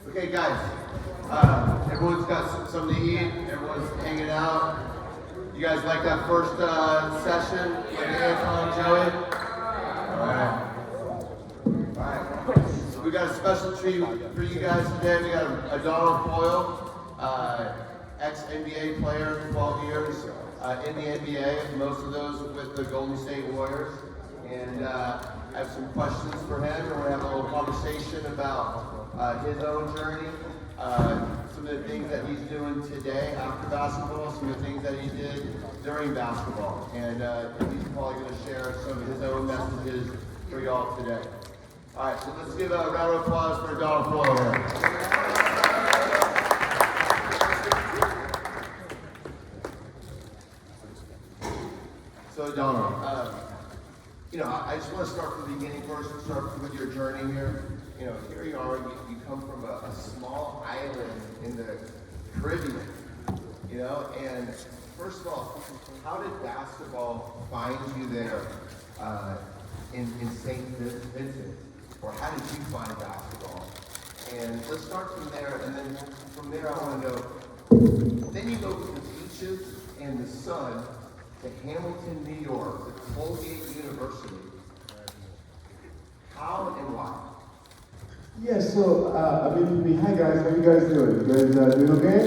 Okay, guys, everyone's got something to eat, everyone's hanging out. You guys like that first session with Anton and Joey? Alright. So we got a special treat for you guys today. We got Adonal Foyle, ex-NBA player, 12 years in the NBA, most of those with the Golden State Warriors. And I have some questions for him, and we're going to have a little conversation about his own journey, some of the things that he's doing today after basketball, some of the things that he did during basketball. And he's probably going to share some of his own messages for y'all today. All right, so let's give a round of applause for Adonal Foyle here. So Adonal, I just want to start from the beginning first, start with your journey here. Here you are, you come from a small island in the Caribbean, and first of all, how did basketball find you there in St. Vincent? Or how did you find basketball? And let's start from there, and then from there I want to know, then you go from the beaches and the sun to Hamilton, New York, to Colgate University. How and why? Yeah, so, hi guys, how you guys doing? You guys doing okay?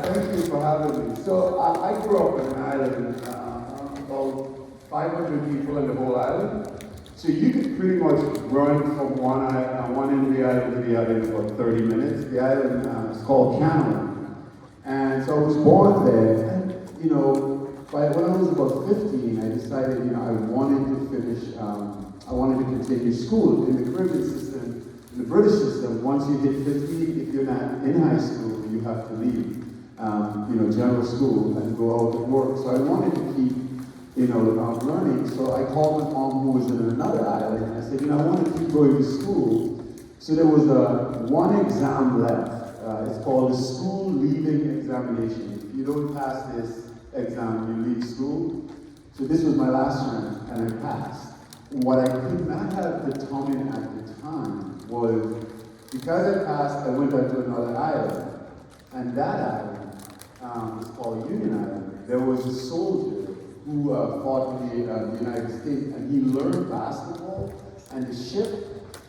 Thank you for having me. So, I grew up in an island, about 500 people in the whole island. So you could pretty much run from one end of the island to the other in about 30 minutes. The island is called Cameron. And so I was born there, and when I was about 15, I decided, I wanted to finish, I wanted to continue school. In the Caribbean system, in the British system, once you hit 15, if you're not in high school, you have to leave, general school and go out and work. So I wanted to keep, learning. So I called my mom, who was in another island, and I said, I want to keep going to school. So there was one exam left. It's called the school leaving examination. If you don't pass this exam, you leave school. So this was my last one, and I passed. What I could not have determined at the time was, because I passed, I went on to another island. And that island is called Union Island. There was a soldier who fought in the United States, and he learned basketball and the ship.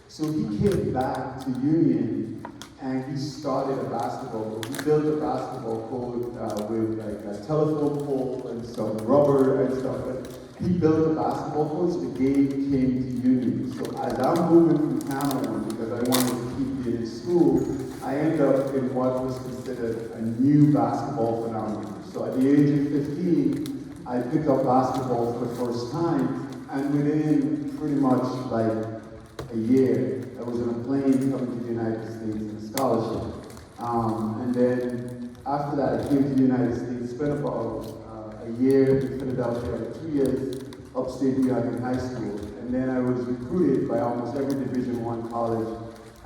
So he came back to Union, and he started a basketball. He built a basketball court with like a telephone pole and some rubber and stuff. But he built a basketball court, so the game came to Union. So as I'm moving from Cameroon, because I wanted to keep being in school, I ended up in what was considered a new basketball phenomenon. So at the age of 15, I picked up basketball for the first time, and within pretty much like a year, I was on a plane coming to the United States in a scholarship. And then after that, I came to the United States, spent about a year in Philadelphia, 2 years upstate New York in high school, and then I was recruited by almost every Division I college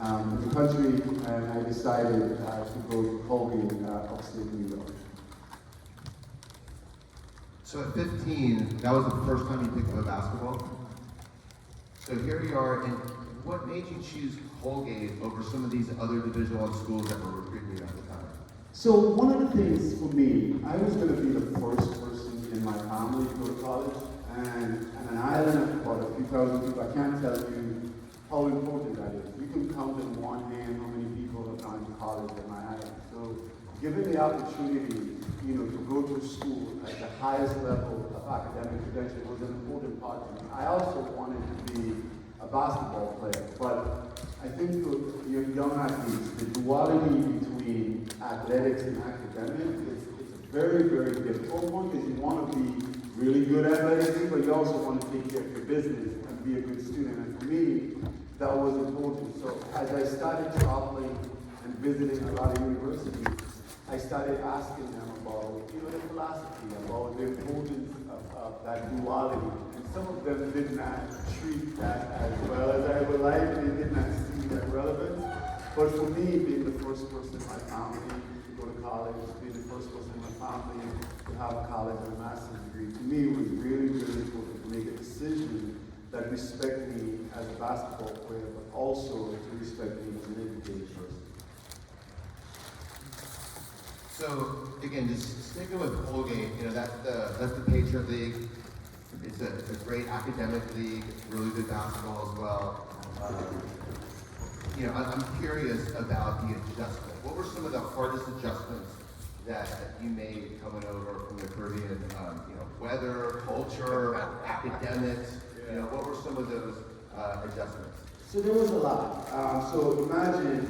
in the country, and I decided to go to Colgate, upstate New York. So at 15, that was the first time you picked up a basketball? So here you are, and what made you choose Colgate over some of these other Division I schools that were recruiting you at the time? So one of the things for me, I was going to be the first person in my family to go to college, and an island of about a few thousand people, I can't tell you how important that is. You can count in one hand how many people have gone to college at my island. So given the opportunity, to go to school at the highest level of academic credential was an important part to me. I also wanted to be a basketball player, but I think for young athletes, the duality between athletics and academic is a very, very difficult one, because you want to be really good athletically, but you also want to take care of your business and be a good student. And for me, that was important. So as I started traveling and visiting a lot of universities, I started asking them about, the philosophy, about the importance of that duality. And some of them did not treat that as well as I would like. They did not see that relevance. But for me, being the first person in my family to go to college, being the first person in my family to have a college and a master's degree, to me it was really, really important to make a decision that respect me as a basketball player, but also to respect me as an educated person. So again, just sticking with Colgate, that's the Patriot League. It's a great academic league, really good basketball as well. I'm curious about the adjustment. What were some of the hardest adjustments that you made coming over from the Caribbean? Weather, culture, academics. What were some of those adjustments? So there was a lot. So imagine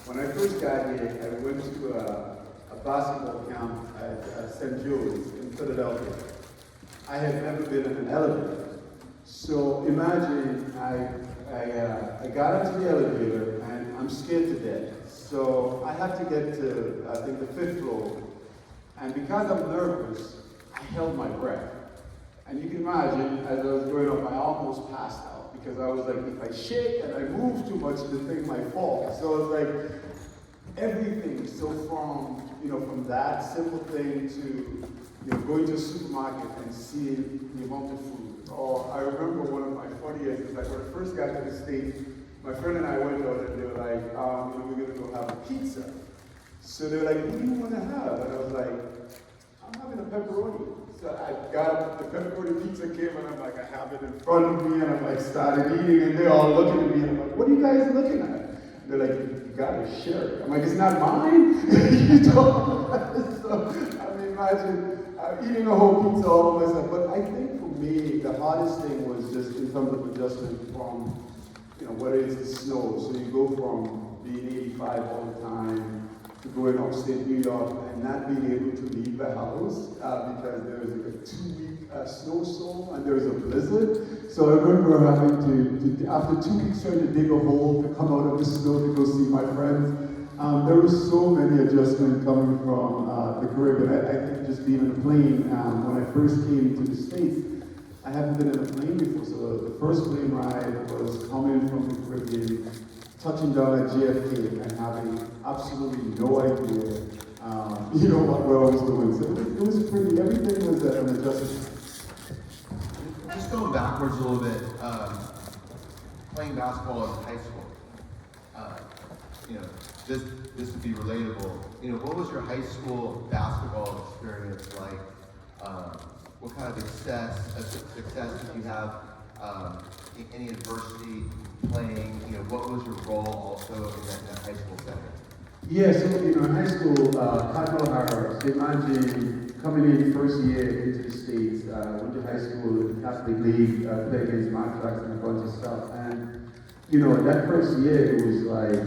when I first got here, I went to a basketball camp at St. Joe's in Philadelphia. I had never been in an elevator. So imagine I got into the elevator and I'm scared to death. So I had to get to, I think, the 5th floor. And because I'm nervous, I held my breath. And you can imagine, as I was going up, I almost passed out. Because I was like, if I shake and I move too much, the thing might fall. So it's like, everything. So from that simple thing to, going to a supermarket and seeing the amount of food. Or I remember one of my funniest is like when I first got to the States, my friend and I went out and they were like, we're gonna go have a pizza. So they were like, what do you want to have? And I was like, I'm having a pepperoni. So I got the pepperoni pizza came and I'm like, I have it in front of me and I'm like started eating and they're all looking at me and I'm like, what are you guys looking at? And they're like, you gotta share it. I'm like, it's not mine? You don't. So I mean, imagine eating a whole pizza all by myself. But I think for me, the hardest thing was just in terms of adjustment from, whether it's the snow. So you go from being 85 all the time to going upstate New York and not being able to leave the house because there was like a 2-week snowstorm and there was a blizzard. So I remember having to after 2 weeks trying to dig a hole to come out of the snow to go see my friends. There were so many adjustments coming from the Caribbean. I think just being in a plane, when I first came to the States, I hadn't been in a plane before. So the first plane ride was coming from the Caribbean, touching down at JFK and having absolutely no idea, where I was going. So it was pretty, everything was an adjustment. Just going backwards a little bit, playing basketball in high school, this would be relatable. What was your high school basketball experience like? What kind of success did you have? Any adversity playing? What was your role also in that high school setting? Yeah, so in high school, Adonal Foyle. So imagine coming in first year into the States, went to high school in the Catholic League, played against Martrax and a bunch of stuff. And that first year it was like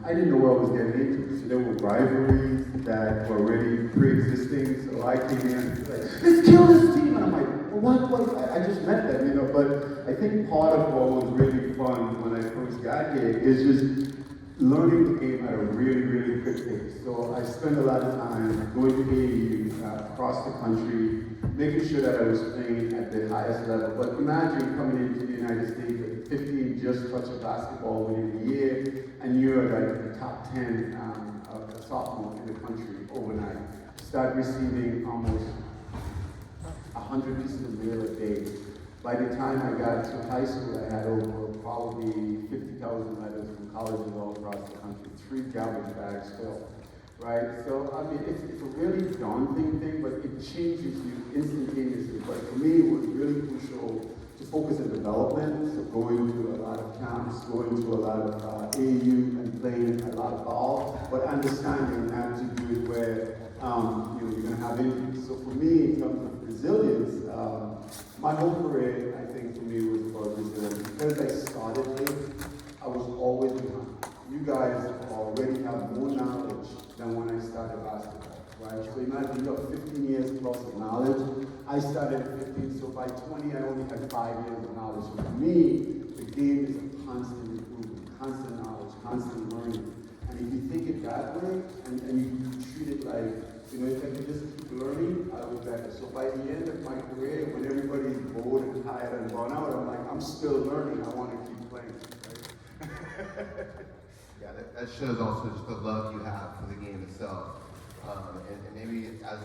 I didn't know what I was getting into. So there were rivalries that were already pre-existing. So I came in and was like, let's kill this team. And I'm like, well, what? I just met them, But I think part of what was really fun when I first got here is just learning the game at a really, really quick pace. So I spent a lot of time going to AAU across the country, making sure that I was playing at the highest level. But imagine coming into the United States at 15, just touch a basketball within a year, and you're like the top 10 of the sophomore in the country overnight. Start receiving almost 100 pieces of mail a day. By the time I got to high school, I had over probably 50,000 letters from colleges all across the country, 3 garbage bags filled, right? So, I mean, it's a really daunting thing, but it changes you instantaneously. But for me, it was really crucial to focus on development, so going to a lot of camps, going to a lot of AAU and playing a lot of ball, but understanding how to do it where you're going to have injuries. So for me, in terms of resilience, my whole career, I think, for me, was about resilience. Because I started late, I was always behind. You guys already have more knowledge than when I started basketball, right? So imagine you have 15 years plus of knowledge. I started at 15, so by 20, I only had 5 years of knowledge. So for me, the game is a constant improvement, constant knowledge, constant learning. And if you think it that way, and you treat it like, if I could just keep learning, I was better. So by the end of my career, when everybody's bored and tired and run out, I'm like, I'm still learning. I want to keep playing. Right? Yeah, that shows also just the love you have for the game itself. And maybe as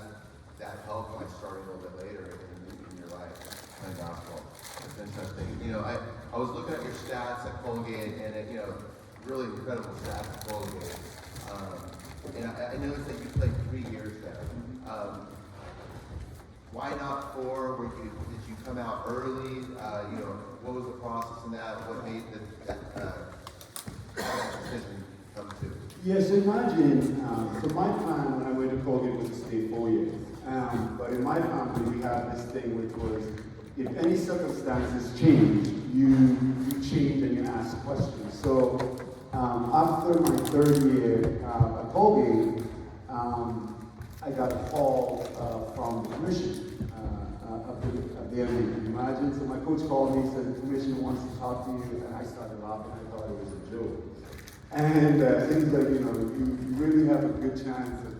that helped by starting a little bit later in your life playing basketball. That's interesting. I was looking at your stats at Colgate, and really incredible stats at Colgate. and I noticed that you played 3 years there. Why not 4? Did you come out early? What was the process in that? What made that decision come to? Yeah, so imagine, so my plan when I went to Colgate was to stay 4 years. But in my family, we have this thing which was, if any circumstances change, you change and you ask questions. So after my 3rd year at Colgate, I got a call from the commission of the NBA. Imagine, so my coach called me, said the commission wants to talk to you, and I started laughing. I thought it was a joke. And things like, you really have a good chance of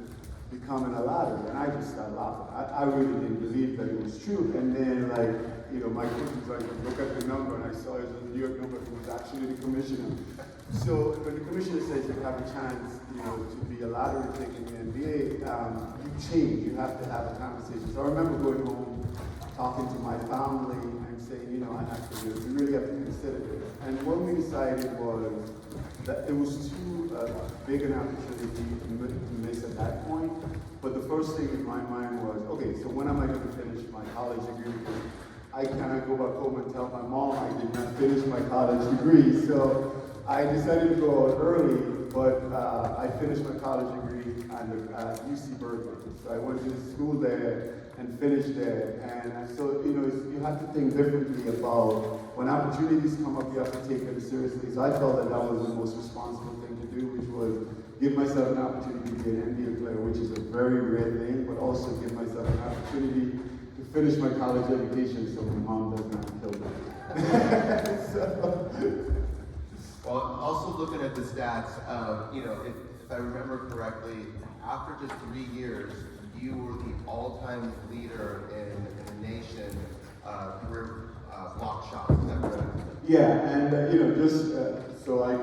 becoming a ladder. And I just started laughing. I really didn't believe that it was true. And then, my coach was like, look at the number, and I saw it was a New York number. It was actually the commissioner. So when the commissioner says you have a chance, to be a lottery pick in the NBA, you change. You have to have a conversation. So I remember going home, talking to my family, and saying, I have to do it. We really have to consider it. And what we decided was that it was too big an opportunity to miss at that point. But the first thing in my mind was, okay, so when am I going to finish my college degree? Because I cannot go back home and tell my mom I did not finish my college degree. So I decided to go out early, but I finished my college degree at UC Berkeley. So I went to school there and finished there. And so, you have to think differently about when opportunities come up, you have to take them seriously. So I felt that that was the most responsible thing to do, which was give myself an opportunity to be an NBA player, which is a very rare thing, but also give myself an opportunity to finish my college education so my mom does not kill me. Well, also looking at the stats, if I remember correctly, after just 3 years, you were the all-time leader in the nation career block shots. Is that correct? Yeah, and just so I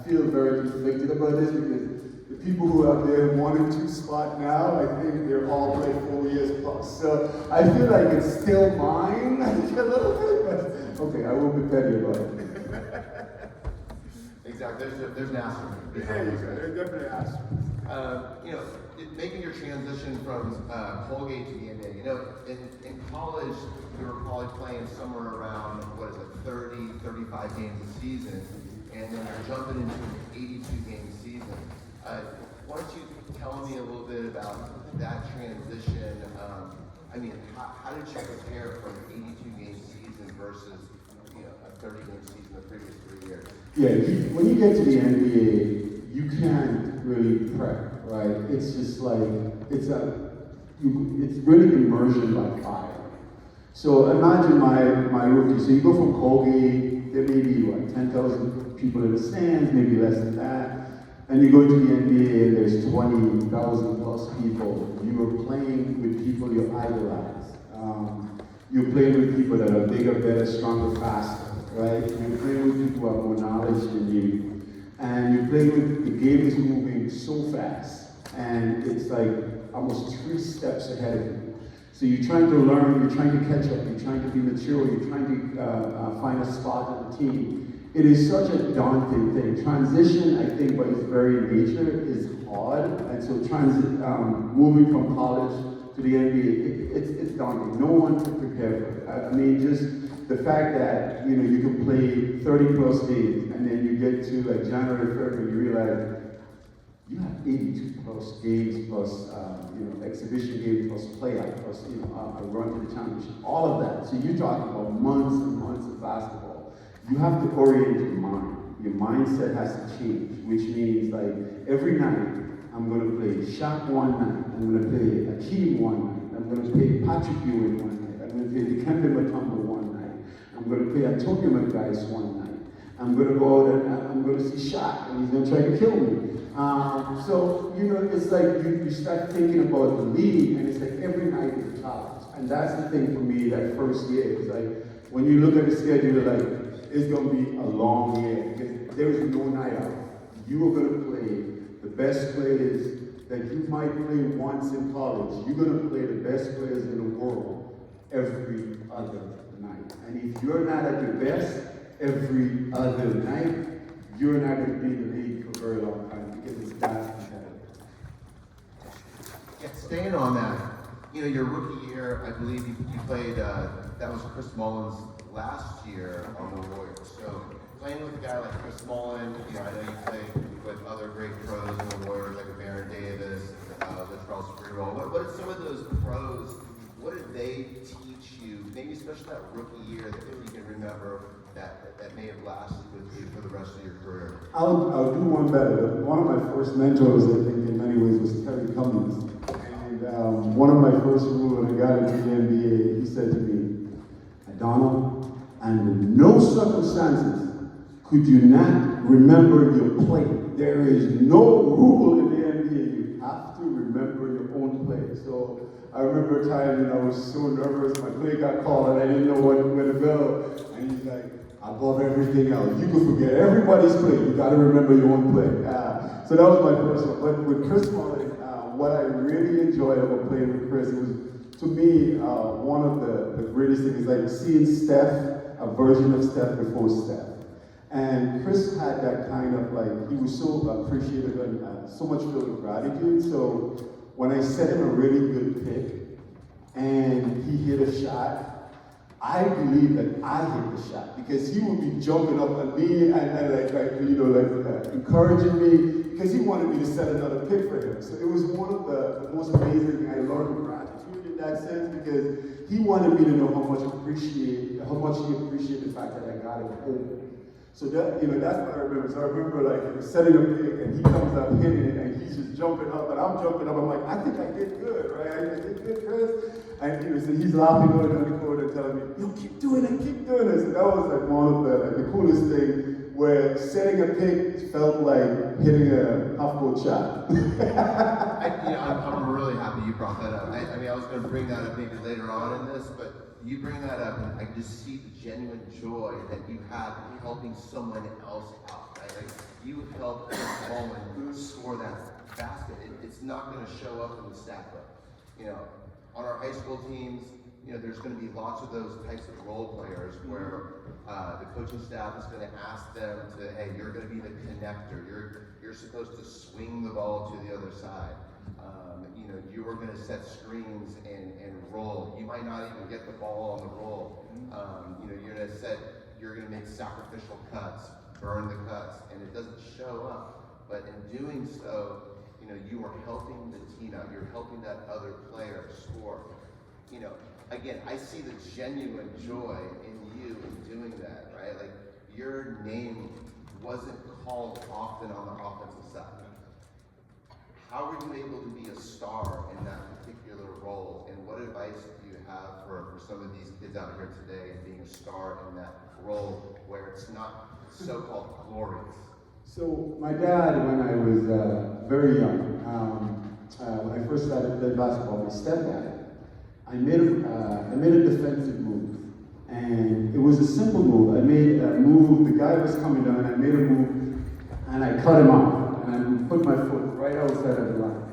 feel very conflicted about this because the people who are there in 1 and 2 spot now, I think they're all played 4 years plus. So I feel like it's still mine a little bit, but okay, I won't be petty about it. Exactly. There's an asterisk. Yeah, there's definitely an asterisk. Making your transition from Colgate to the NBA, in college, you were probably playing somewhere around, 30, 35 games a season, and then you're jumping into an 82-game season. Why don't you tell me a little bit about that transition? How did you prepare for an 82-game season versus, a 30-game season the previous 3 years? Yeah, when you get to the NBA, you can't really prep, right? It's just like, it's really immersion by fire. So imagine my rookie. So you go from Colgate, there may be 10,000 people in the stands, maybe less than that. And you go to the NBA and there's 20,000 plus people. You are playing with people you idolize. You're playing with people that are bigger, better, stronger, faster, right? You're playing with people who have more knowledge than you. And you're playing with, the game is moving so fast. And it's like almost 3 steps ahead of you. So you're trying to learn, you're trying to catch up, you're trying to be mature, you're trying to find a spot on the team. It is such a daunting thing. Transition, I think, by its very nature, is hard. And so moving from college to the NBA, it's daunting. No one can prepare for it. Just the fact that, you can play 30 plus days, and then you get to January, February, you realize you have 82 plus games, plus exhibition games, plus playoff, plus a run to the championship, all of that. So you're talking about months and months of basketball. You have to orient your mind. Your mindset has to change, which means every night I'm going to play Shaq one night, I'm going to play Akeem one night, I'm going to play Patrick Ewing one night, I'm going to play Dikembe Mutombo one night, I'm going to play Antonio McGuire one night. I'm going to go out and I'm going to see Shaq, and he's going to try to kill me. It's like you start thinking about the league, and it's like every night is a challenge. And that's the thing for me, that first year. It's like, when you look at the schedule, it's going to be a long year, because there is no night out. You are going to play the best players that you might play once in college. You're going to play the best players in the world every other night. And if you're not at your best every other night, you're not going to be in the league for a very long time, because it's that competitive. staying on that, your rookie year, I believe you played, that was Chris Mullin's last year on the Warriors. So playing with a guy like Chris Mullin, I know you played with other great pros in the Warriors like Baron Davis, Latrell Sprewell. What are some of those pros? What did they teach you? Maybe especially that rookie year that you can remember that may have lasted with you for the rest of your career. I'll do one better. One of my first mentors, I think, in many ways, was Terry Cummings. And one of my first rules when I got into the NBA, he said to me, Adonal, under no circumstances could you not remember your play. There is no rule in the NBA. You have to remember your own play. So I remember a time I was so nervous, my play got called and I didn't know where to go. And he's like, above everything else, you can forget everybody's play. You got to remember your own play. So that was my first one. But with Chris Mullin, what I really enjoyed about playing with Chris, it was, to me, one of the greatest things, like seeing Steph, a version of Steph before Steph. And Chris had that kind of he was so appreciative and so much filled with gratitude. So when I set him a really good pick and he hit a shot, I believe that I hit the shot because he would be jumping up at me and encouraging me because he wanted me to set another pick for him. So it was one of the most amazing things. I learned gratitude in that sense because he wanted me to know how much he appreciated the fact that I got him home. So that, that's what I remember. So I remember setting a pick and he comes up hitting it and he's just jumping up and I'm jumping up. I'm like, I think I did good, right? I did good, Chris. And so he's laughing on the corner and telling me, keep doing it, keep doing it. So that was one of the coolest things where setting a pick felt like hitting a half-court shot. I'm really happy you brought that up. I was going to bring that up maybe later on in this, but you bring that up and I just see the genuine joy that you have in helping someone else out, right? Like you helped Chris Mullin score that basket. It's not going to show up in the stat book. On our high school teams, there's going to be lots of those types of role players where the coaching staff is going to ask them to, hey, you're going to be the connector. You're supposed to swing the ball to the other side. You are going to set screens and roll. You might not even get the ball on the roll. You're going to make sacrificial cuts, burn the cuts, and it doesn't show up. But in doing so, you are helping the team out. You're helping that other player score. Again, I see the genuine joy in you in doing that, right? Like your name wasn't called often on the offensive side. How were you able to be a star in that particular role? And what advice do you have for some of these kids out here today being a star in that role where it's not so-called glorious? So my dad, when I was very young, when I first started playing basketball, my stepdad, I made a defensive move. And it was a simple move. I made a move, the guy was coming down, and I made a move, and I cut him off. And I put my foot right outside of the line.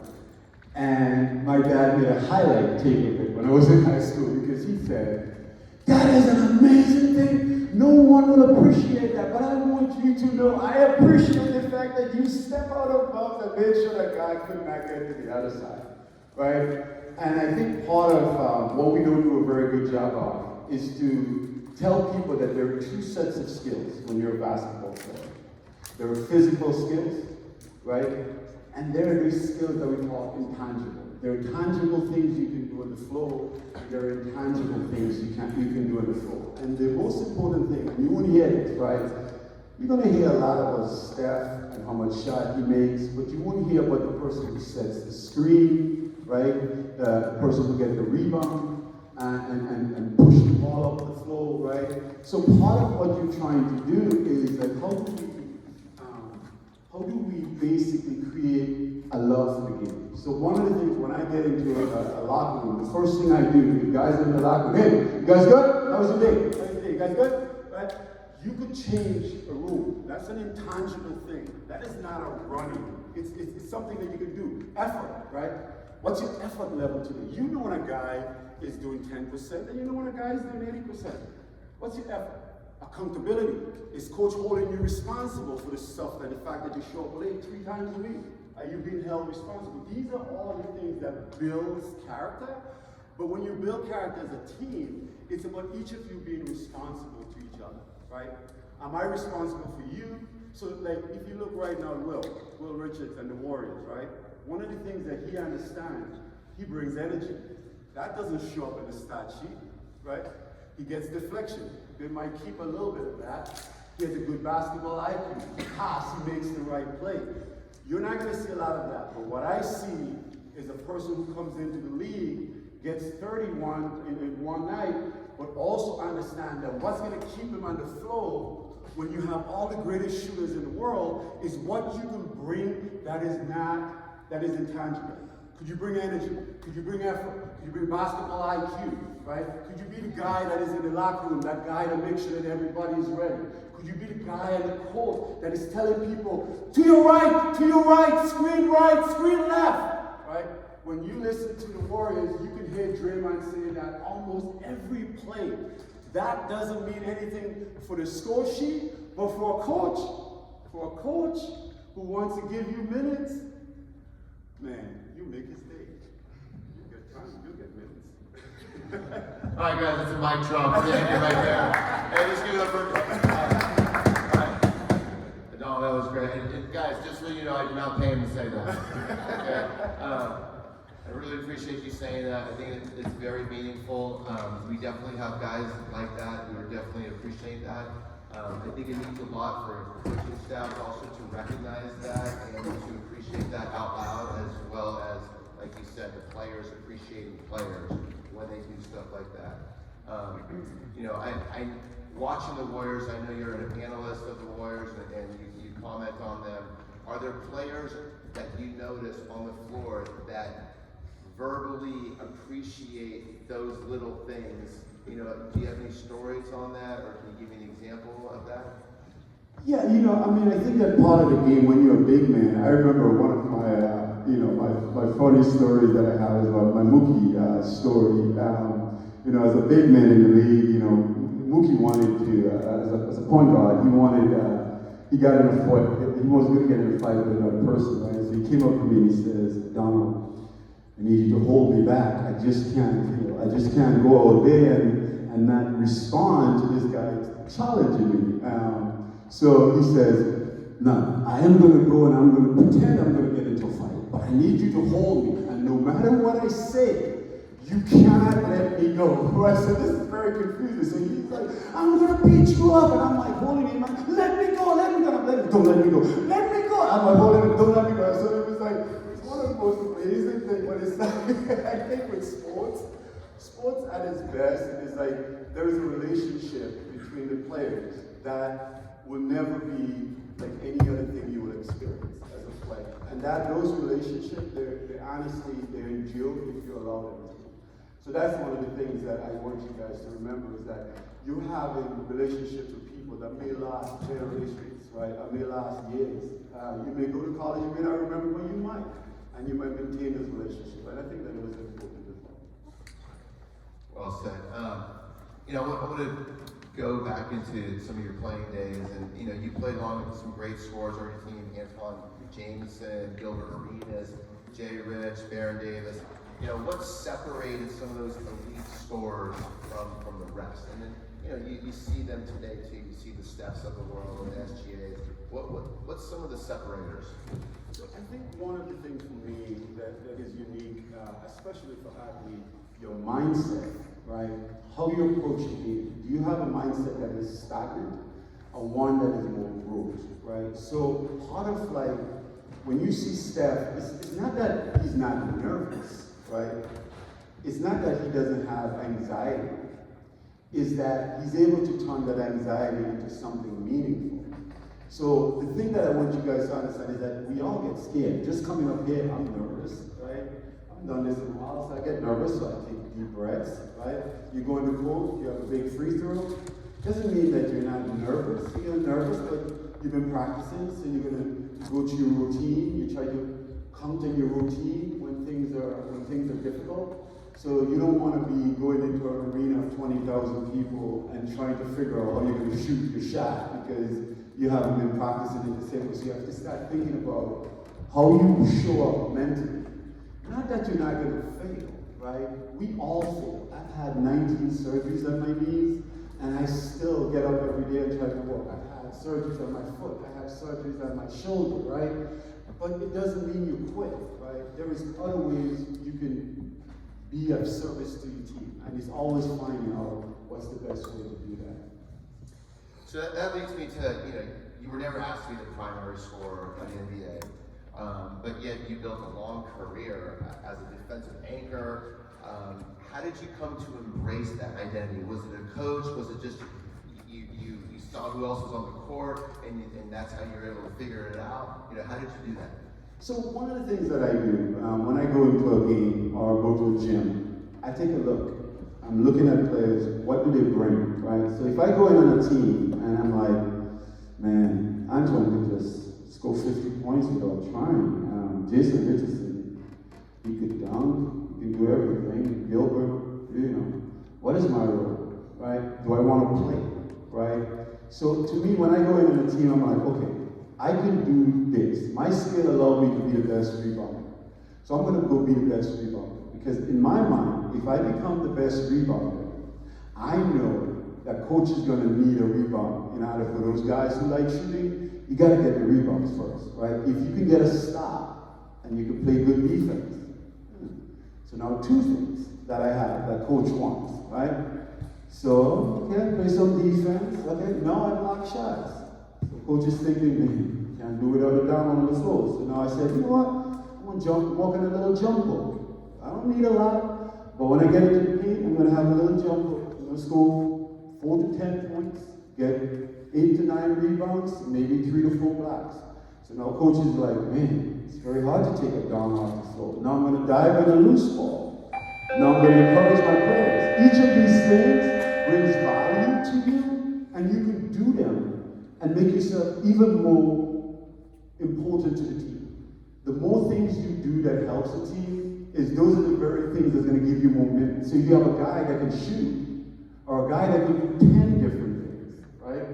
And my dad made a highlight tape of it when I was in high school because he said, that is an amazing thing. No one will appreciate that, but I want you to know I appreciate the fact that you step out of bounds and made sure that guy could not get to the other side, right? And I think part of what we don't do a very good job of is to tell people that there are two sets of skills when you're a basketball player. There are physical skills, right? And there are these skills that we call intangible. There are tangible things you can do on the floor, and there are intangible things you can do on the floor. And the most important thing, and you won't hear it, right? You're going to hear a lot about Steph and how much shot he makes, but you won't hear about the person who sets the screen, right? The person who gets the rebound and push the ball up the floor, right? So part of what you're trying to do is that how do we basically create a love for the game? So one of the things when I get into a locker room, the first thing I do, the guys in the locker room, hey, you guys good? How was your day? How's your day? You guys good? Right? You could change a room. That's an intangible thing. That is not a running. It's something that you can do. Effort, right? What's your effort level today? You know when a guy is doing 10%, and you know when a guy is doing 80%. What's your effort? Accountability. Is coach holding you responsible for the stuff, that the fact that you show up late 3 times a week? Are you being held responsible? These are all the things that builds character. But when you build character as a team, it's about each of you being responsible to each other, right? Am I responsible for you? So like, if you look right now, Will Richards and the Warriors, right? One of the things that he understands, he brings energy. That doesn't show up in the stat sheet, right? He gets deflection. They might keep a little bit of that. He has a good basketball IQ. He passes, he makes the right play. You're not going to see a lot of that. But what I see is a person who comes into the league, gets 31 in one night, but also understand that what's going to keep him on the flow when you have all the greatest shooters in the world is what you can bring that is intangible. Could you bring energy? Could you bring effort? Could you bring basketball IQ, right? Could you be the guy that is in the locker room, that guy that makes sure that everybody is ready? Could you be the guy in the court that is telling people, to your right, screen left, right? When you listen to the Warriors, you can hear Draymond saying that almost every play. That doesn't mean anything for the score sheet, but for a coach who wants to give you minutes, man, you make his day. You get time, you get minutes. All right, guys, that's a mic drop. Yeah, right there. Hey, let's give it up for. No, that was great. And guys, just so you know, I did not pay him to say that. Okay. I really appreciate you saying that. I think it's very meaningful. We definitely have guys like that. We definitely appreciate that. I think it means a lot for coaching staff also to recognize that and to appreciate that out loud, as well as, like you said, the players appreciating players when they do stuff like that. You know, I watching the Warriors, I know you're a panelist of the Warriors and you comment on them. Are there players that you notice on the floor that verbally appreciate those little things? You know, do you have any stories on that, or can you give me an example of that? Yeah, you know, I mean, I think that part of the game when you're a big man, I remember one of my, my funny stories that I have is about my Mookie story. You know, as a big man in the league, you know, Mookie wanted to, as a point guard, he got in a fight, he was going to get in a fight with another person, right? So he came up to me and he says, Donald, I need you to hold me back. I just can't go out there and not respond to this guy challenging me. So he says, no, I am going to go and I'm going to pretend I'm going to get into a fight, but I need you to hold me. And no matter what I say, you cannot let me go. Right? So this is very confusing. So he's like, I'm going to beat you up. And I'm like holding him, like, let me go. Don't let me go. Let me go. I'm like holding him, don't let me go. So it was like, it's one of the most amazing things, but it's like, I think with sports at its best, it is like, there is a relationship between the players that will never be like any other thing you will experience as a player. And those relationships, they're honestly, they're enduring if you allow them to. So that's one of the things that I want you guys to remember, is that you're having relationships with people that may last generations, right? Or may last years. You may go to college, you may not remember, but you might. And you might maintain this relationship. And I think that it was important as well. Well said. You know, I want to go back into some of your playing days, and you know, you played along with some great scorers on your team: Antoine Jameson, Gilbert Arenas, Jay Rich, Baron Davis. You know, what separated some of those elite scorers from the rest? And then, you know, you see them today too. You see the Stephs of the world and the SGAs. What's some of the separators? I think one of the things for me that is unique, especially for athletes, Your mindset, right? How you approach the game. Do you have a mindset that is stagnant, or one that is more growth, right? So part of like, when you see Steph, it's not that he's not nervous, right? It's not that he doesn't have anxiety. It's that he's able to turn that anxiety into something meaningful. So the thing that I want you guys to understand is that we all get scared. Just coming up here, I'm nervous, right? I've done this in a while, so I get nervous, so I take deep breaths, right? You go in the court, you have a big free throw. Doesn't mean that you're not nervous. You're nervous, but you've been practicing, so you're gonna go to your routine. You try to come to your routine when things are difficult. So you don't want to be going into an arena of 20,000 people and trying to figure out how you're going to shoot your shot because you haven't been practicing it the same way. So you have to start thinking about how you show up mentally. Not that you're not going to fail, right? We all fail. I've had 19 surgeries on my knees, and I still get up every day and try to walk. I've had surgeries on my foot. I have surgeries on my shoulder, right? But it doesn't mean you quit, right? There is other ways you can be of service to your team, and it's always finding out what's the best way to do that. So that leads me to, you were never asked to be the primary scorer in the NBA, but yet you built a long career as a defensive anchor. How did you come to embrace that identity? Was it a coach? Was it just you saw who else was on the court, and that's how you were able to figure it out? How did you do that? So one of the things that I do when I go into a game or go to a gym, I take a look. I'm looking at players, what do they bring, right? So if I go in on a team and I'm like, man, Antoine could just score 50 points without trying. Jason Richardson, he could dunk, he can do everything. Gilbert, what is my role, right? Do I want to play, right? So to me, when I go in on a team, I'm like, okay, I can do this. My skill allowed me to be the best rebounder. So I'm going to go be the best rebounder. Because in my mind, if I become the best rebounder, I know that coach is going to need a rebound. In order for those guys who like shooting, you got to get the rebounds first, right? If you can get a stop and you can play good defense. So now two things that I have that coach wants, right? So, okay, play some defense. Okay, now I block shots. So coach is thinking, man, can't do without a down on the floor. So now I said, you know what? I'm going to walk in a little jump hook. I don't need a lot, but when I get into the paint, I'm going to have a little jump hook. I'm going to score 4 to 10 points, get 8 to 9 rebounds, maybe 3 to 4 blocks. So now coach is like, man, it's very hard to take a down off the floor. Now I'm going to dive on a loose ball. Now I'm going to encourage my players. Each of these things brings value to you, and you can do them and make yourself even more important to the team. The more things you do that helps the team, those are the very things that's going to give you momentum. So if you have a guy that can shoot, or a guy that can do 10 different things, right?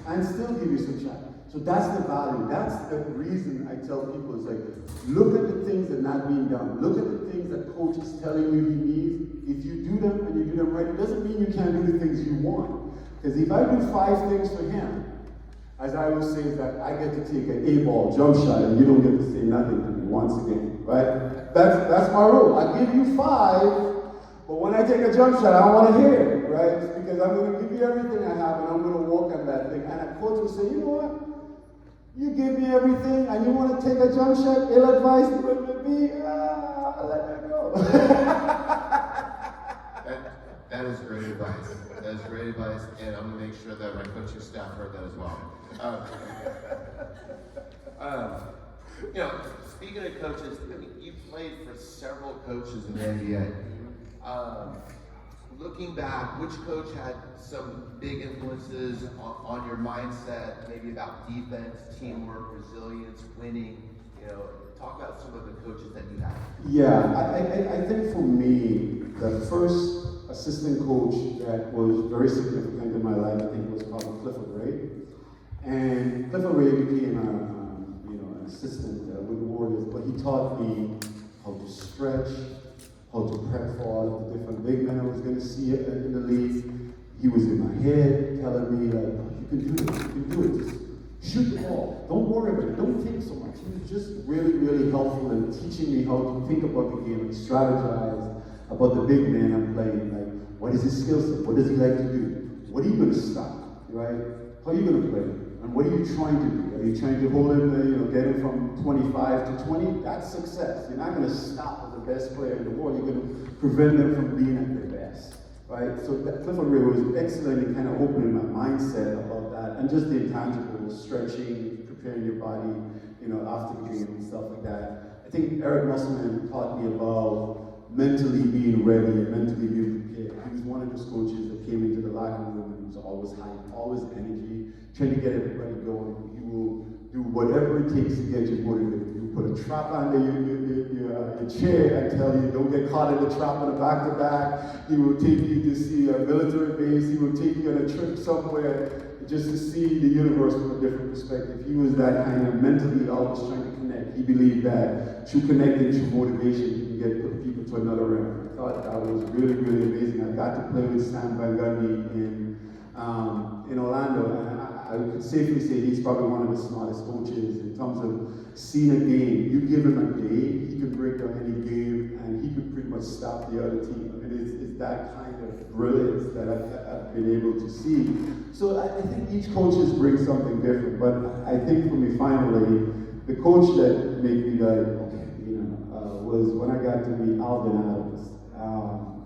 And still give you some shot. So that's the value. That's the reason I tell people, it's like, look at the things that are not being done. Look at the things that coach is telling you he needs. If you do them and you do them right, it doesn't mean you can't do the things you want. Because if I do 5 things for him, as I always say, is that I get to take an A-ball jump shot and you don't get to say nothing to me once again, right? That's my rule. I give you 5, but when I take a jump shot, I don't want to hear it, right? Because I'm going to give you everything I have and I'm going to walk on that thing. And a coach will say, you know what? You give me everything and you want to take a jump shot, ill advice to me, I'll let that go. That is great advice. That is great advice, and I'm going to make sure that my coaching staff heard that as well. Speaking of coaches, you played for several coaches in the NBA. Looking back, which coach had some big influences on your mindset, maybe about defense, teamwork, resilience, winning? Talk about some of the coaches that you had. Yeah, I think for me, the first assistant coach that was very significant in my life, I think was called Clifford Ray. And Clifford Ray became an assistant with the Warriors, but he taught me how to stretch, how to prep for all of the different big men I was going to see in the league. He was in my head telling me, like, you can do it, you can do it. Just shoot the ball. Don't worry about it. Don't think so much. He was just really, really helpful in teaching me how to think about the game and strategize about the big man I'm playing. Like, what is his skill set? What does he like to do? What are you going to stop? Right? How are you going to play? And what are you trying to do? Are you trying to hold him, get him from 25 to 20? That's success. You're not going to stop as the best player in the world. You're going to prevent them from being at their best. Right? So Clifford Ray was excellent in kind of opening my mindset about that, and just the intangibles, stretching, preparing your body, after the game and stuff like that. I think Eric Musselman taught me about mentally being ready and mentally being prepared. He was one of those coaches that came into the locker room and was always hype, always energy, trying to get everybody going. He will do whatever it takes to get you motivated. He will put a trap under your chair and tell you don't get caught in the trap on the back-to-back. He will take you to see a military base. He will take you on a trip somewhere just to see the universe from a different perspective. He was that kind of mentally always trying to connect connect. He believed that through connecting, through motivation, you can get people to another realm. I thought that was really, really amazing. I got to play with Stan Van Gundy in Orlando, and I could safely say he's probably one of the smartest coaches in terms of seeing a game. You give him a day, he could break down any game, and he could pretty much stop the other team. I mean, it's that kind of brilliance that I've been able to see. So I think each coaches bring something different, but I think for me, finally, the coach that made me like, okay, was when I got to meet Alvin Adams.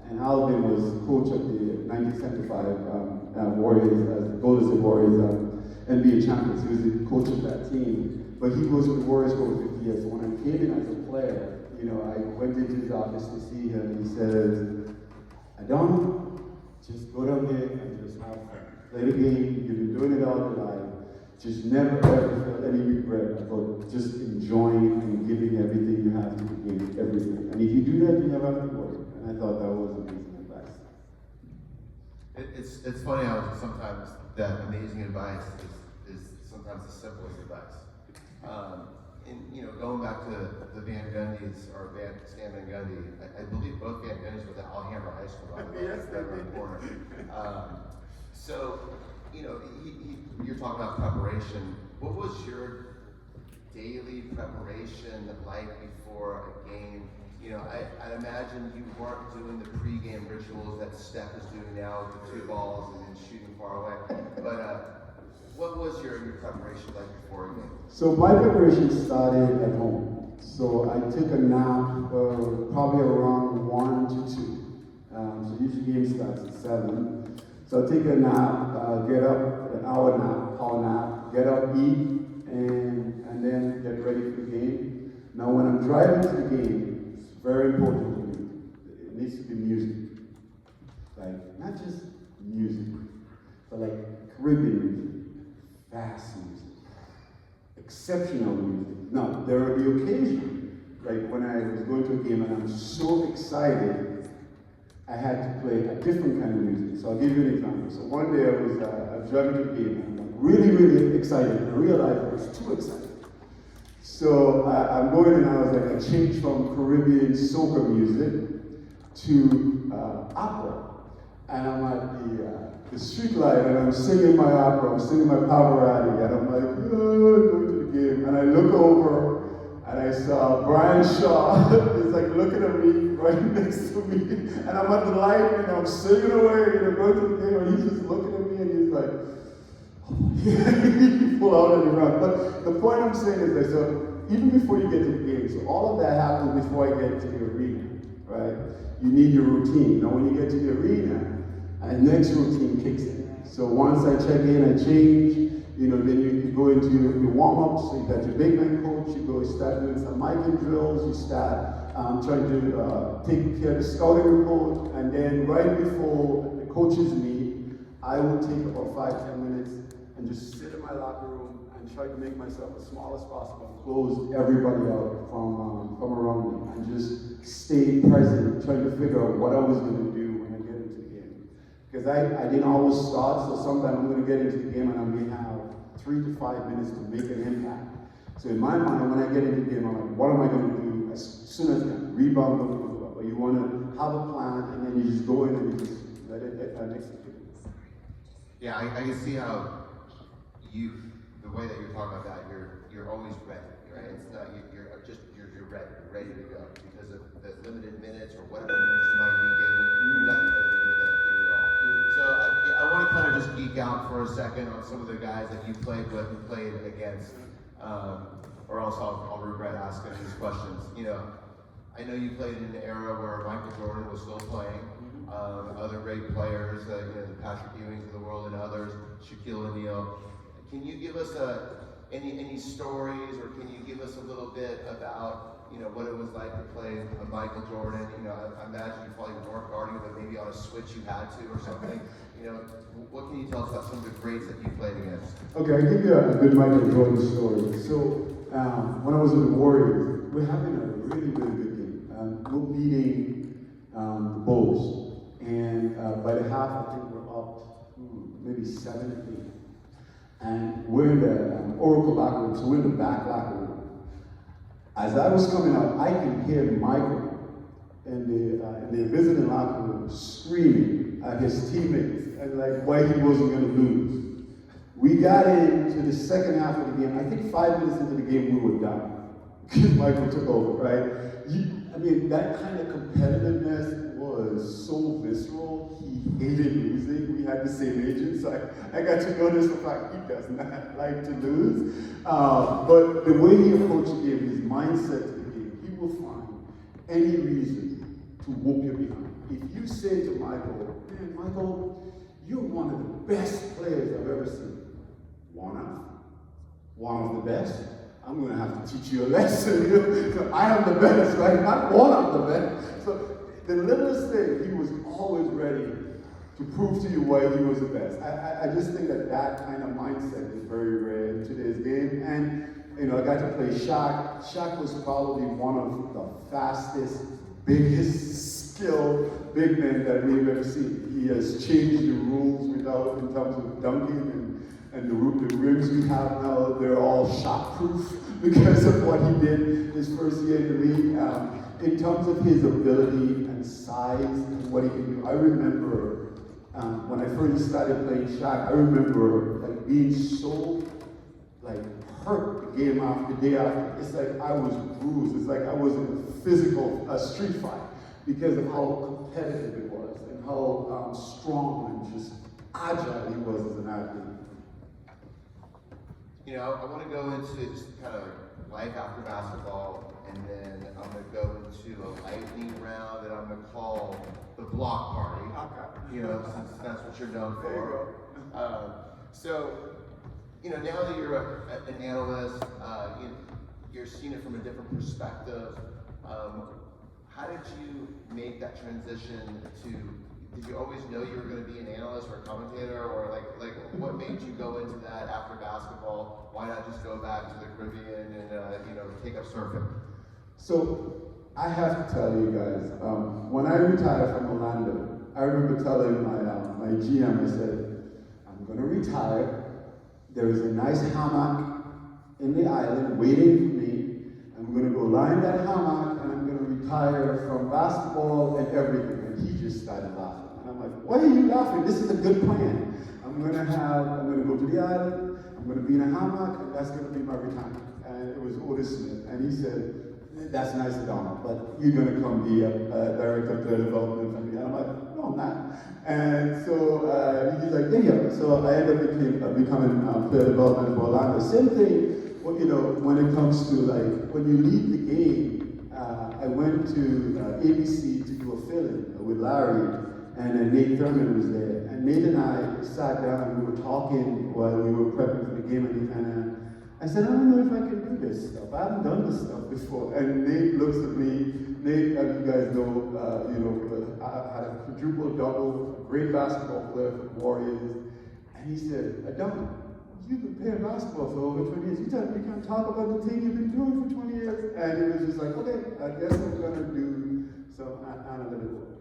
And Alvin was coach of the 1975 Warriors, the Golden State Warriors NBA champions. He was the coach of that team. But he was with the Warriors for 50 years. So when I came in as a player, I went into his office to see him, and he says, Adonal, just go down there and just have fun. Play the game. You've been doing it all your life. Just never ever feel any regret about just enjoying and giving everything you have to the game every day. And if you do that, you never have to worry. And I thought that was amazing advice. It's funny how sometimes that amazing advice is sometimes the simplest advice. Going back to the Van Gundys, or Stan Van Gundy, I believe both Van Gundys were at Alhambra High School, by the way, Yes, right around the corner. So, you're talking about preparation. What was your daily preparation like before a game? I imagine you weren't doing the pregame rituals that Steph is doing now with the 2 balls and then shooting far away. But what was your preparation like before a game? So my preparation started at home. So I took a nap probably around 1 to 2. So usually game starts at 7. So I take a nap, get up, an hour nap, power nap, get up, eat, and then get ready for the game. Now when I'm driving to the game, it's very important to me. It needs to be music. Like, not just music, but like Caribbean music, fast music, exceptional music. Now, there are the occasions, like when I was going to a game and I'm so excited, I had to play a different kind of music. So I'll give you an example. So one day I was driving to the game and I'm really, really excited. And I realized I was too excited. So I'm going and I was like, I changed from Caribbean soca music to opera. And I'm at the street light and I'm singing my opera, I'm singing my Pavarotti, and I'm like, oh, going to the game. And I look over and I saw Brian Shaw is like looking at me right next to me. And I'm at the light and I'm singing away, going to the game, and he's just looking at me and he's like, you pull out and you run. But the point I'm saying is that, so even before you get to the game, so all of that happens before I get to the arena, right? You need your routine. Now when you get to the arena, and next routine kicks in. So once I check in, I change, then you go into your warm-up, so you got your big man coach, you go start doing some miking drills, you start trying to take care of the scouting report, and then right before the coaches meet, I will take about 5-10 minutes and just sit in my locker room and try to make myself as small as possible, close everybody out from around me, and just stay present, trying to figure out what I was going to do when I get into the game. Because I didn't always start, so sometimes I'm going to get into the game and I may have 3 to 5 minutes to make an impact. So in my mind, when I get into the game, I'm like, what am I going to do as soon as I can? Rebound, but you want to have a plan, and then you just go in and you just let it execute. Yeah, I can see how the way that you're talking about that, you're always ready, right? It's not you're ready to go because of the limited minutes or whatever minutes you might be given. You got to be ready to give your all. So I want to kind of just geek out for a second on some of the guys that you played with and played against, or else I'll regret asking these questions. I know you played in an era where Michael Jordan was still playing. Other great players, the Patrick Ewings of the world and others, Shaquille O'Neal. Can you give us any stories, or can you give us a little bit about what it was like to play with Michael Jordan? I imagine you probably weren't guarding, but maybe on a switch you had to or something. What can you tell us about some of the greats that you played against? Okay, I'll give you a good Michael Jordan story. So when I was with the Warriors, we're having a really, really good game. We're beating the Bulls. And by the half, I think we're up maybe 7-8. And we're in the Oracle locker room, so we're in the back locker room. As I was coming out, I could hear Michael in the visiting locker room screaming at his teammates and like why he wasn't going to lose. We got into the second half of the game. I think 5 minutes into the game, we were down because Michael took over, right? I mean, that kind of competitiveness was so visceral. He hated losing. We had the same agent, so I got to know this for a fact. He does not like to lose. But the way he approached the game, his mindset to the game, he will find any reason to whoop your behind. If you say to Michael, man, Michael, you're one of the best players I've ever seen. One of the best? I'm going to have to teach you a lesson. So I am the best, right? Not one of the best. So the littlest thing, he was always ready to prove to you why he was the best. I just think that kind of mindset is very rare in today's game. And, you know, I got to play Shaq. Shaq was probably one of the fastest, biggest skilled big men that we've ever seen. He has changed the rules in terms of dunking and the rims we have now, they're all shot-proof because of what he did his first year in the league. In terms of his ability and size and what he can do, I remember when I first started playing Shaq, I remember like being so like hurt the day after. It's like I was bruised. It's like I was in a physical street fight because of how competitive it was and how strong and just agile he was as an athlete. You know, I want to go into just kind of life after basketball, and then I'm going to go into a lightning round that I'm going to call the block party. Okay. You know, since that's what you're known for. So, you know, now that you're an analyst, you're seeing it from a different perspective. How did you make that transition to? Did you always know you were going to be an analyst or a commentator, or like what made you go into that after basketball? Why not just go back to the Caribbean and you know, take up surfing? So I have to tell you guys, when I retired from Orlando, I remember telling my GM, I said, I'm going to retire. There is a nice hammock in the island waiting for me. I'm going to go lie in that hammock and I'm going to retire from basketball and everything. And he just started laughing. And I'm like, why are you laughing? This is a good plan. I'm going to go to the island, I'm going to be in a hammock, and that's going to be my retirement. And it was Otis Smith. And he said, that's nice, Adonal, but you're going to come be a director of player development for me. And I'm like, no, I'm not. And so he's like, yeah. So I ended up becoming player development for Orlando. Same thing, you know, when it comes to like, when you leave the game, I went to ABC to do a fill-in with Larry, and Nate Thurman was there. And Nate and I sat down and we were talking while we were prepping for the game, and I said, I don't know if I can do this stuff. I haven't done this stuff before. And Nate looks at me. Nate, as you guys know, I had a quadruple double, a great basketball player for the Warriors. And he said, Adonal, you've been playing basketball for over 20 years. You tell me you can't talk about the thing you've been doing for 20 years. And it was just like, okay, I guess I'm gonna do some analytical work.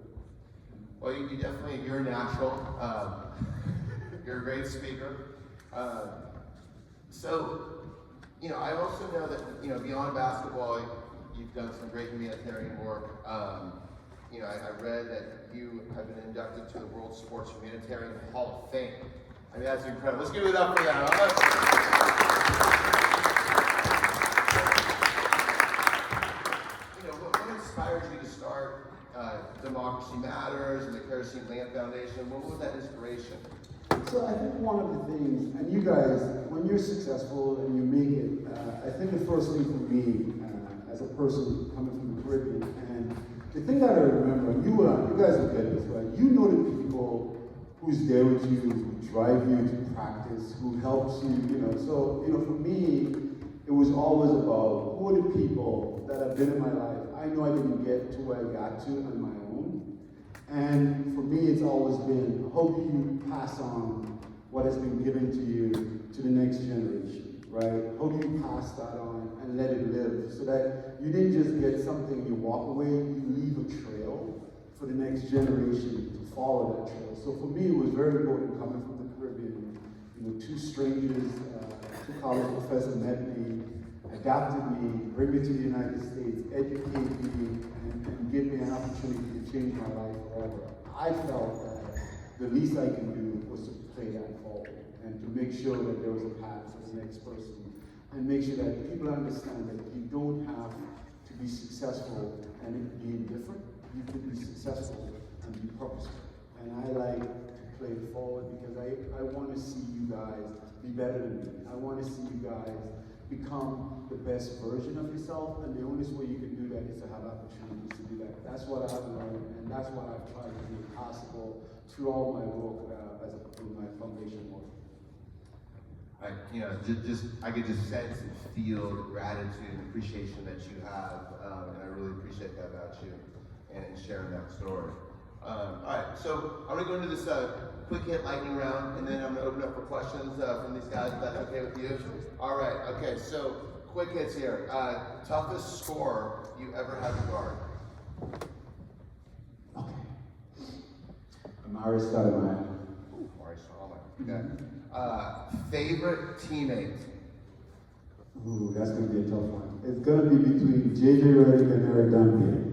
Well, you're a natural. You're a great speaker. So, you know, I also know that, you know, beyond basketball, you've done some great humanitarian work. You know, I read that you have been inducted to the World Sports Humanitarian Hall of Fame. I mean, that's incredible. Let's give it up for that. You know, what inspired you to start Democracy Matters and the Kerosene Lamp Foundation? What was that inspiration? So I think one of the things, and you guys, when you're successful and you make it, I think the first thing for me, as a person coming from the Caribbean, and the thing that I remember, and you guys will get this, right? You know the people who's there with you, who drive you to practice, who helps you, you know. So, you know, for me, it was always about who are the people that have been in my life. I know I didn't get to where I got to on my own. And for me, it's always been, how do you pass on what has been given to you to the next generation, right? How do you pass that on and let it live so that you didn't just get something, you walk away, you leave a trail for the next generation to follow that trail. So for me, it was very important coming from the Caribbean. You know, two strangers, two college professors met me, adopted me, bring me to the United States, educate me, and give me an opportunity to change my life forever. I felt that the least I can do was to play that forward and to make sure that there was a path to the next person and make sure that people understand that you don't have to be successful and it being different. You can be successful and be purposeful. And I like to play it forward because I want to see you guys be better than me. I want to see you guys become the best version of yourself, and the only way you can do that is to have opportunities to do that. That's what I've learned, and that's what I've tried to make possible through all my work through my foundation work. I could just sense and feel the gratitude and appreciation that you have, and I really appreciate that about you and sharing that story. All right, so I'm gonna go into this quick hit lightning round, and then I'm gonna open up for questions from these guys, if that's okay with you. All right, okay, so quick hits here. Toughest score you ever had to guard? Okay. Amari Stoudemire. Amari Stoudemire, okay. Favorite teammate? Ooh, that's gonna be a tough one. It's gonna be between JJ Redick and Eric Duncan.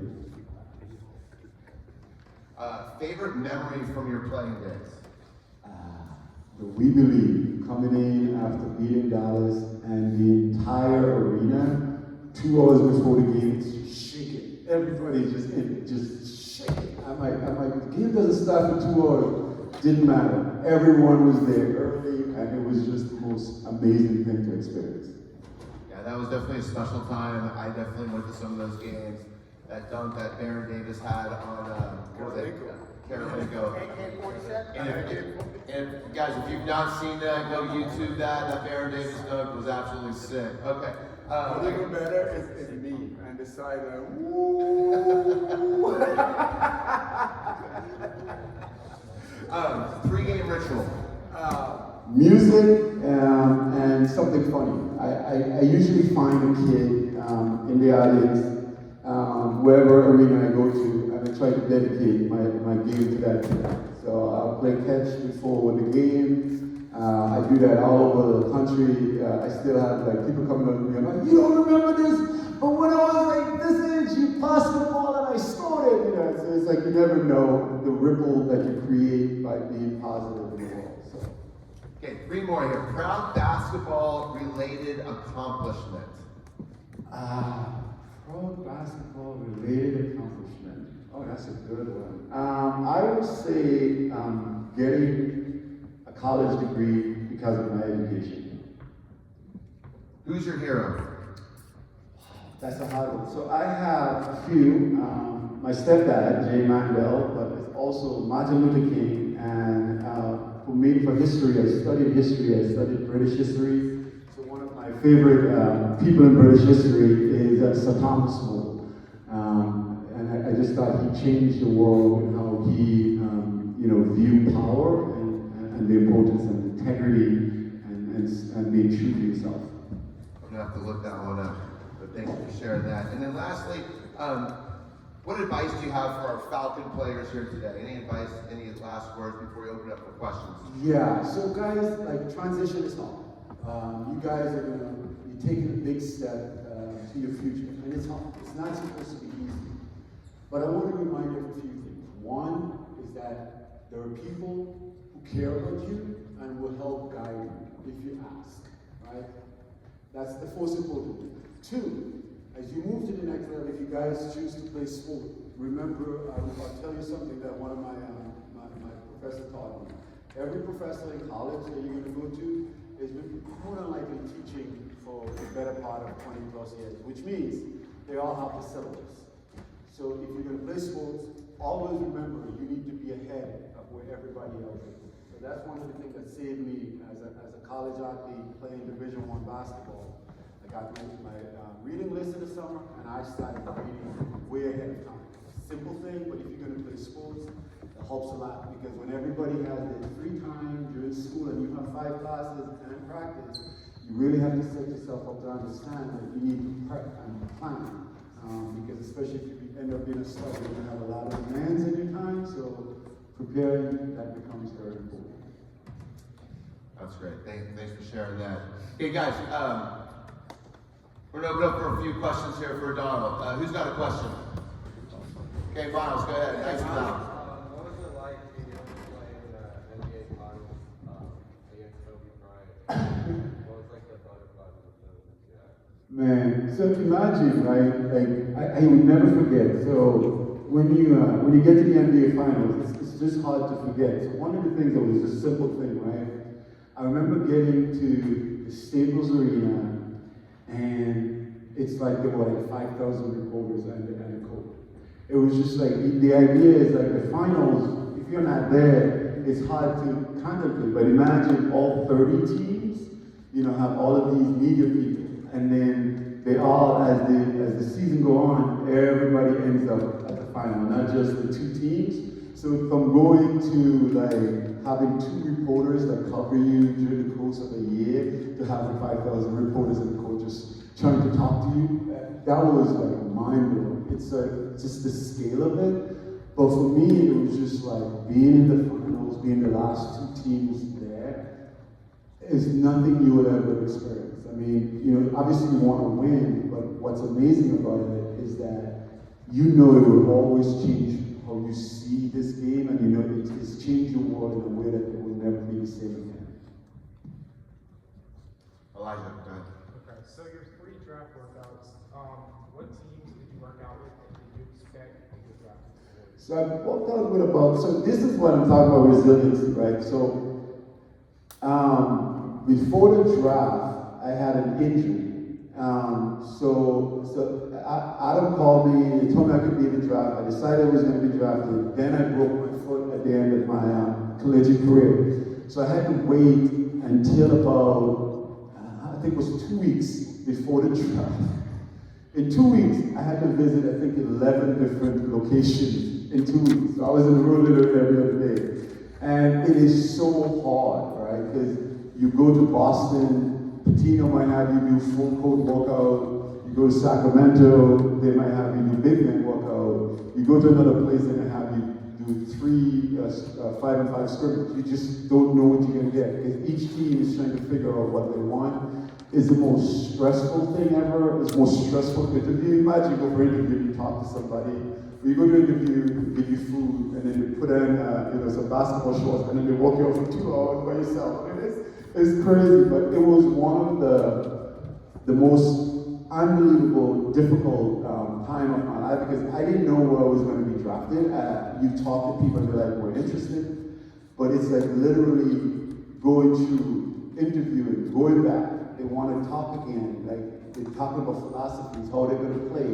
Favorite memory from your playing days? The We Believe coming in after beating Dallas and the entire arena 2 hours before the game is shaking. Everybody just shaking. I'm like, the game doesn't start for 2 hours. Didn't matter. Everyone was there early, and it was just the most amazing thing to experience. Yeah, that was definitely a special time. I definitely went to some of those games. That dunk that Baron Davis had on what was it? Carolina. And guys, if you've not seen that, go YouTube that. That Baron Davis dunk was absolutely sick. Okay. What's even better is me and the side woo. Pre-game ritual. Music and something funny. I usually find a kid in the audience, wherever arena I go to, and I try to dedicate my game to that kid. So I'll play catch before the game. I do that all over the country. I still have like people coming up to me. I'm like, you don't remember this? But when I was like this age, you passed the ball and I scored it. You know, so it's like you never know the ripple that you create by being positive in the world. So. Okay, 3 more here. Proud basketball-related accomplishment. Proud basketball-related accomplishment. Oh, that's a good one. I would say getting a college degree because of my education. Who's your hero? That's a hard one. So I have a few. My stepdad, Jay Mandel, but it's also Martin Luther King. And for me, for history, I studied British history. So one of my favorite people in British history is Sir Thomas More. And I just thought he changed the world and how he, viewed power and the importance of integrity and being true to yourself. I'm gonna have to look that one up. But thank you for sharing that. And then lastly, what advice do you have for our Falcon players here today? Any advice, any last words before we open up for questions? Yeah, so guys, like transition is hard. You guys are gonna be taking a big step to your future, and it's hard. It's not supposed to be easy. But I want to remind you of a few things. One is that there are people who care about you and will help guide you if you ask, right? That's the first important thing. 2, as you move to the next level, if you guys choose to play sport, remember, I'll tell you something that one of my professors taught me. Every professor in college that you're going to go to is more than likely teaching for the better part of 20 plus years, which means they all have the syllabus. So if you're going to play sports, always remember you need to be ahead of where everybody else is. So that's one of the things that saved me as a college athlete playing Division I basketball. I got my reading list in the summer, and I started reading way ahead of time. Simple thing, but if you're going to play sports, it helps a lot because when everybody has their free time during school and you have 5 classes and practice, you really have to set yourself up to understand that you need to prep and plan. Because especially if you end up being a star, you're going to have a lot of demands in your time, so preparing, that becomes very important. That's great. Thanks for sharing that. Hey guys, We're going to open up for a few questions here for Donald. Who's got a question? Okay, Miles, go ahead. Nice and loud. What was it like being able to play in the NBA Finals against Kobe Bryant? What was like the butterflies of the feeling? Yeah. Man, so imagine, right? Like I would never forget. So when you get to the NBA Finals, it's just hard to forget. So one of the things that was a simple thing, right? I remember getting to the Staples Arena, and it's like there were like 5,000 reporters and the court. It was just like the idea is like the finals. If you're not there, it's hard to contemplate. But imagine all 30 teams, have all of these media people. And then they all, as the season go on, everybody ends up at the final, not just the two teams. So from going to like having two reporters that cover you during the course of a year to having 5,000 reporters in the court just trying to talk to you, that was like mind blowing. It's just the scale of it. But for me, it was just like being in the finals, being the last two teams there, is nothing you would ever experience. I mean, obviously you want to win, but what's amazing about it is that it will always change how you see this game, and it's changed your world in a way that it will never be the same again. Elijah, go ahead. Okay, so your 3 draft workouts, what teams did you work out with, and did you expect to get drafted for? So I've worked out with so this is what I'm talking about resiliency, right? So before the draft, I had an injury. So Adam called me, he told me I could be in the draft. I decided I was going to be drafted. Then I broke my foot at the end of my collegiate career. So I had to wait until about, I think it was 2 weeks before the draft. In 2 weeks, I had to visit, I think, 11 different locations in 2 weeks. So I was in the room literally every other day. And it is so hard, right? Because you go to Boston, Patino might have you do full court workout. You go to Sacramento, they might have you do big man workout. You go to another place and they have you do 3 5-on-5 scrimmage. You just don't know what you're gonna get because each team is trying to figure out what they want. It's the most stressful thing ever. It's the most stressful interview. Imagine you go for an interview, you talk to somebody. You go to an interview, give you food, and then you put on some basketball shorts, and then they walk you out for 2 hours by yourself. I mean, it's crazy, but it was one of the most unbelievable, difficult time of my life because I didn't know where I was going to be drafted. You talk to people and they're like, we're interested, but it's like literally going to interviewing, going back. They want to talk again, like they're talking about philosophies, how they're going to play,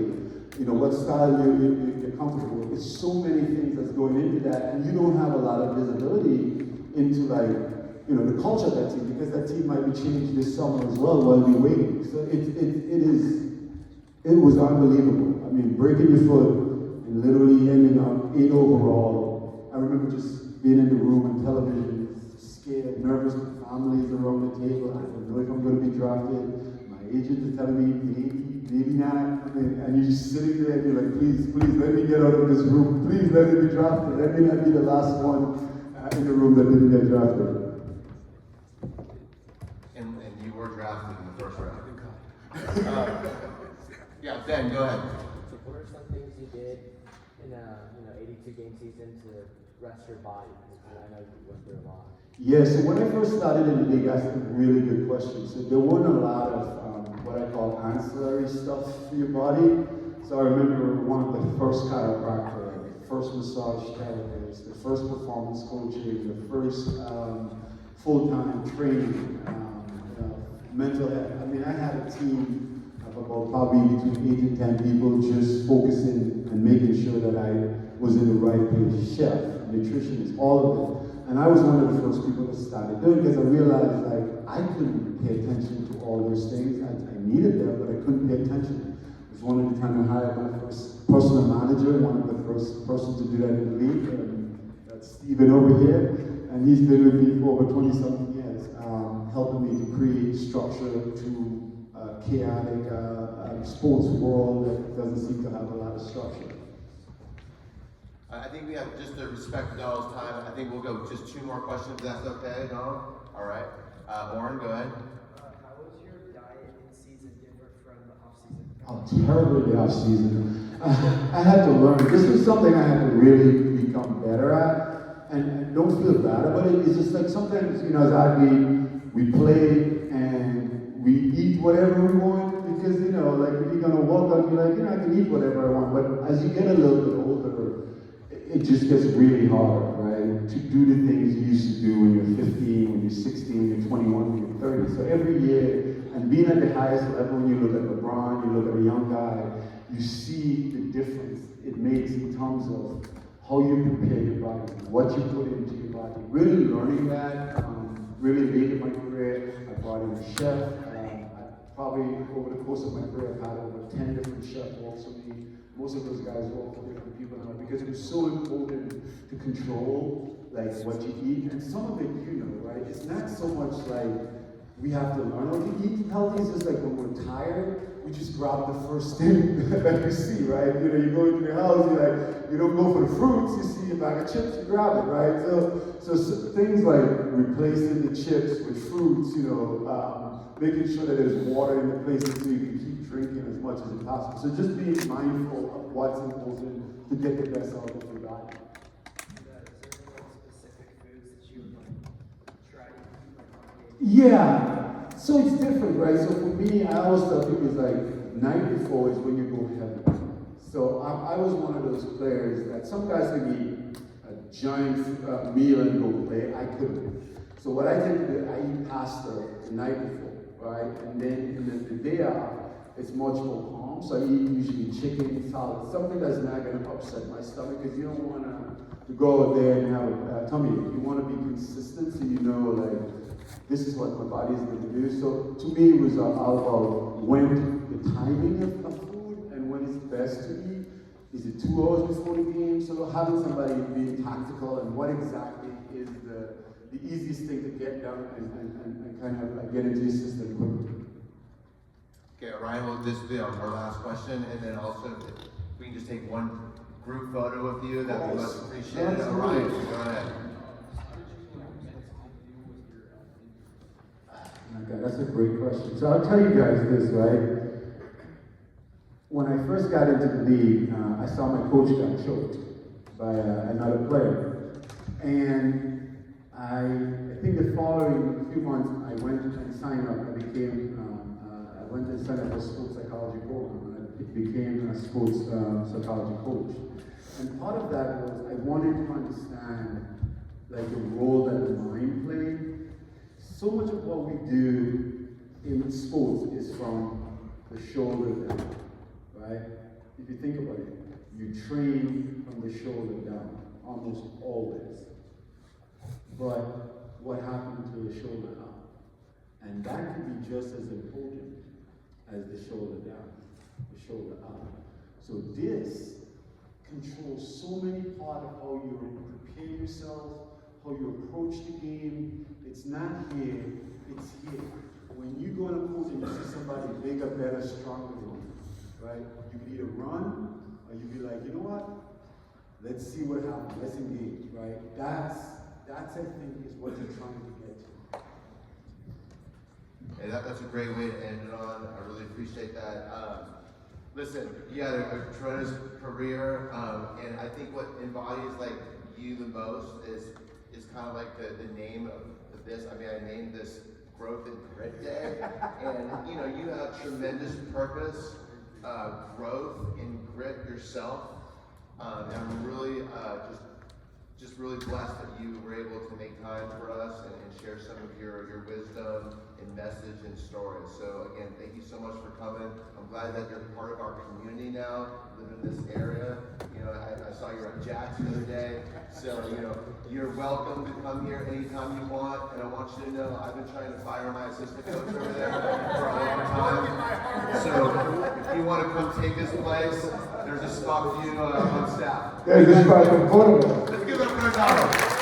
what style you're comfortable with. It's so many things that's going into that, and you don't have a lot of visibility into the culture of that team, because that team might be changed this summer as well while we're waiting. So it was unbelievable. I mean, breaking your foot and literally ending up 8 overall. I remember just being in the room on television, scared, nervous with families around the table. I don't know if I'm going to be drafted. My agent is telling me, maybe not. And you're just sitting there and you're like, please, let me get out of this room. Please let me be drafted. Let me not be the last one in the room that didn't get drafted. And you were drafted in the first round. Yeah, Ben, go ahead. So what are some things you did in a 82-game season to rest your body? Because I know you went through a lot. Yeah, so when I first started in the league, that's a really good question. So there weren't a lot of what I call ancillary stuff for your body. So I remember one of the first chiropractor, the first massage therapist, the first performance coaching, the first full-time training, mental health. I mean, I had a team of about probably between 8 and 10 people just focusing and making sure that I was in the right place. Chef, nutritionist, all of it. And I was one of the first people that started doing it because I realized I couldn't pay attention to all those things. I needed them, but I couldn't pay attention. It was one of the time I hired my first personal manager, one of the first persons to do that in the league. That's Steven over here. And he's been with me for over 20-something years, helping me to create structure to a chaotic sports world that doesn't seem to have a lot of structure. I think we have, just to respect Donald's time, I think we'll go just 2 more questions, if that's okay, Donald? All right. Oren, go ahead. How was your diet in season different from the off terrible in the off season. I had to learn. This was something I had to really become better at, and don't feel bad about it. It's just like sometimes, you know, as athletes, we play and we eat whatever we want because, you know, like if you're gonna walk out, you're like, you know, I can eat whatever I want. But as you get a little bit older, it just gets really hard, right? To do the things you used to do when you're 15, when you're 16, when you're 21, when you're 30. So every year, and being at the highest level, when you look at LeBron, you look at a young guy, you see the difference it makes in terms of how you prepare your body, what you put into your body. Really learning that, really late in my career, I brought in a chef. Probably over the course of my career, I've had over 10 different chefs work for me. Most of those guys work for different people now because it was so important to control like what you eat. And some of it, you know, right? It's not so much like we have to learn how to eat healthy. It's just like when we're tired, we just grab the first thing that you see, right? You know, you go into your house, you like, you don't go for the fruits, you see a bag of chips, you grab it, right? So things like replacing the chips with fruits, you know, making sure that there's water in the places so you can keep drinking as much as possible. So just being mindful of what's important to get the best out of your body. Yeah, so it's different, right? So for me, I always thought it was like night before is when you go heavy. So I was one of those players that some guys can eat a giant meal and go play. I couldn't. So what I tend to do, I eat pasta the night before, right? And then the day after, it's much more calm. So I eat usually chicken, salad, something that's not going to upset my stomach because you don't want to go out there and have a tummy ache. You want to be consistent so you know, like, this is what my body is going to do. So to me, it was all about when the timing of food and when it's best to eat. Is it 2 hours before the game? So having somebody being tactical and what exactly is the easiest thing to get done and kind of like get into your system quickly. Okay, Ryan, will this be our last question, and then also if we can just take one group photo with you, that would be much appreciated. Ryan, go ahead. Okay, that's a great question. So I'll tell you guys this, right? When I first got into the league, I saw my coach got choked by another player. And I think the following few months, I went and signed up. I went and signed up for a sports psychology program. I became a sports psychology coach. And part of that was I wanted to understand like the role that the mind played. So much of what we do in sports is from the shoulder down, right? If you think about it, you train from the shoulder down, almost always. But what happened to the shoulder up? And that could be just as important as the shoulder down, the shoulder up. So this controls so many parts of how you prepare yourself, how you approach the game. It's not here, it's here. When you go in a pool and you see somebody bigger, better, stronger than you, right? You can either run, or you be like, you know what? Let's see what happens, let's engage, right? That's I think, is what you're trying to get to. Hey, that's a great way to end it on. I really appreciate that. Listen, you had a tremendous career, and I think what embodies like you the most is kind of like the name of this. I mean, I named this Growth and Grit Day, and you know, you have tremendous purpose, growth and grit yourself, and I'm really just really blessed that you were able to make time for us and share some of your wisdom and message and stories. So again, thank you so much for coming. I'm glad that you're part of our community now, live in this area. You know, I saw you were at Jack's the other day. So, you know, you're welcome to come here anytime you want. And I want you to know I've been trying to fire my assistant coach over there for a long time. So if you want to come take this place, there's a spot for you on staff. There's a spot for photographs. Let's give it up for Adonal.